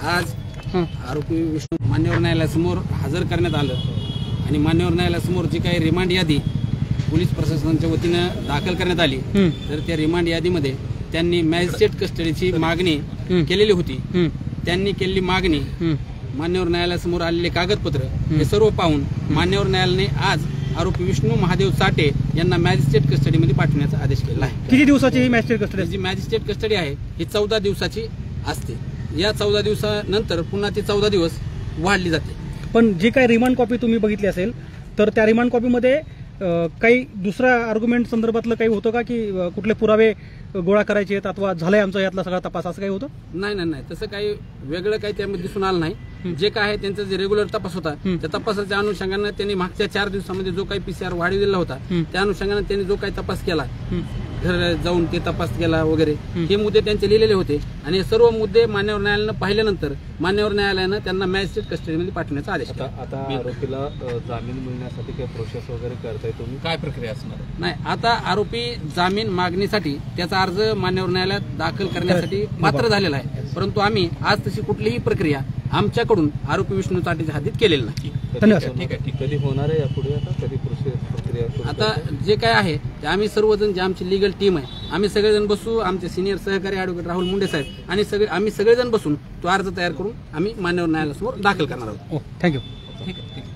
आज आरोपी विष्णू मान्यवर न्यायालयासमोर हजर करण्यात आलं आणि मान्यवर न्यायालयासमोर जी काही रिमांड यादी पोलीस प्रशासनाच्या वतीनं दाखल करण्यात आली तर त्या रिमांड यादीमध्ये त्यांनी मॅजिस्ट्रेट कस्टडीची मागणी केलेली होती। त्यांनी केलेली मागणी मान्यवर न्यायालयासमोर आलेले कागदपत्र हे सर्व पाहून मान्यवर न्यायालयाने आज आरोपी विष्णू महादेव साठे यांना मॅजिस्ट्रेट कस्टडीमध्ये पाठवण्याचा आदेश केला आहे। किती दिवसाची ही मॅजिस्ट्रेट कस्टडी? जी मॅजिस्ट्रेट कस्टडी आहे ही 14 दिवसाची असते। या 14 दिवसानंतर पुन्हा ती 14 दिवस वाढली जाते। पण जी काही रिमांड कॉपी तुम्ही बघितली असेल तर त्या रिमांड कॉपीमध्ये काही दुसऱ्या आर्ग्युमेंट संदर्भातलं काही होतं का की कुठले पुरावे गोळा करायचे आहेत अथवा झालाय आमचा यातला सगळा तपास असं काही होतं? नाही, तसं काही वेगळं काही त्यामध्ये दिसून आलं नाही। जे काय आहे त्यांचा जे रेग्युलर तपास होता त्या तपासाच्या अनुषंगाने त्यांनी मागच्या 4 दिवसामध्ये जो काही PCR वाढविलेला होता त्या अनुषंगाने त्यांनी जो काही तपास केला, घर जाऊन ते तपास केला वगैरे, हे मुद्दे त्यांचे लिहिलेले होते आणि हे सर्व मुद्दे मान्यवर न्यायालयानं पाहिल्यानंतर मान्यवर न्यायालयानं त्यांना मॅजिस्ट्रेट कस्टडीमध्ये पाठवण्याचा आदेश केला। आता आरोपीला जामीन मिळण्यासाठी काही प्रोसेस वगैरे करताय तुम्ही? काय प्रक्रिया असणार? नाही, आता आरोपी जामीन मागणीसाठी त्याचा अर्ज मान्यवर न्यायालयात दाखल करण्यासाठी पात्र झालेला आहे, परंतु आम्ही आज तशी कुठलीही प्रक्रिया आमच्याकडून आरोपी विष्णू साठेच्या हद्दीत केलेली नाही। ठीक आहे, कधी होणार आहे यापुढे? आता कधी प्रक्रिया? आता जे काय आहे ते आम्ही सर्वजण, जे आमची लिगल टीम आहे, आम्ही सगळेजण बसू, आमचे सिनियर सहकारी ॲडव्होकेट राहुल मुंडे साहेब आणि आम्ही सगळेजण बसून तो अर्ज तयार करून आम्ही मान्यवर न्यायालयासमोर दाखल करणार आहोत। थँक्यू। ठीक आहे।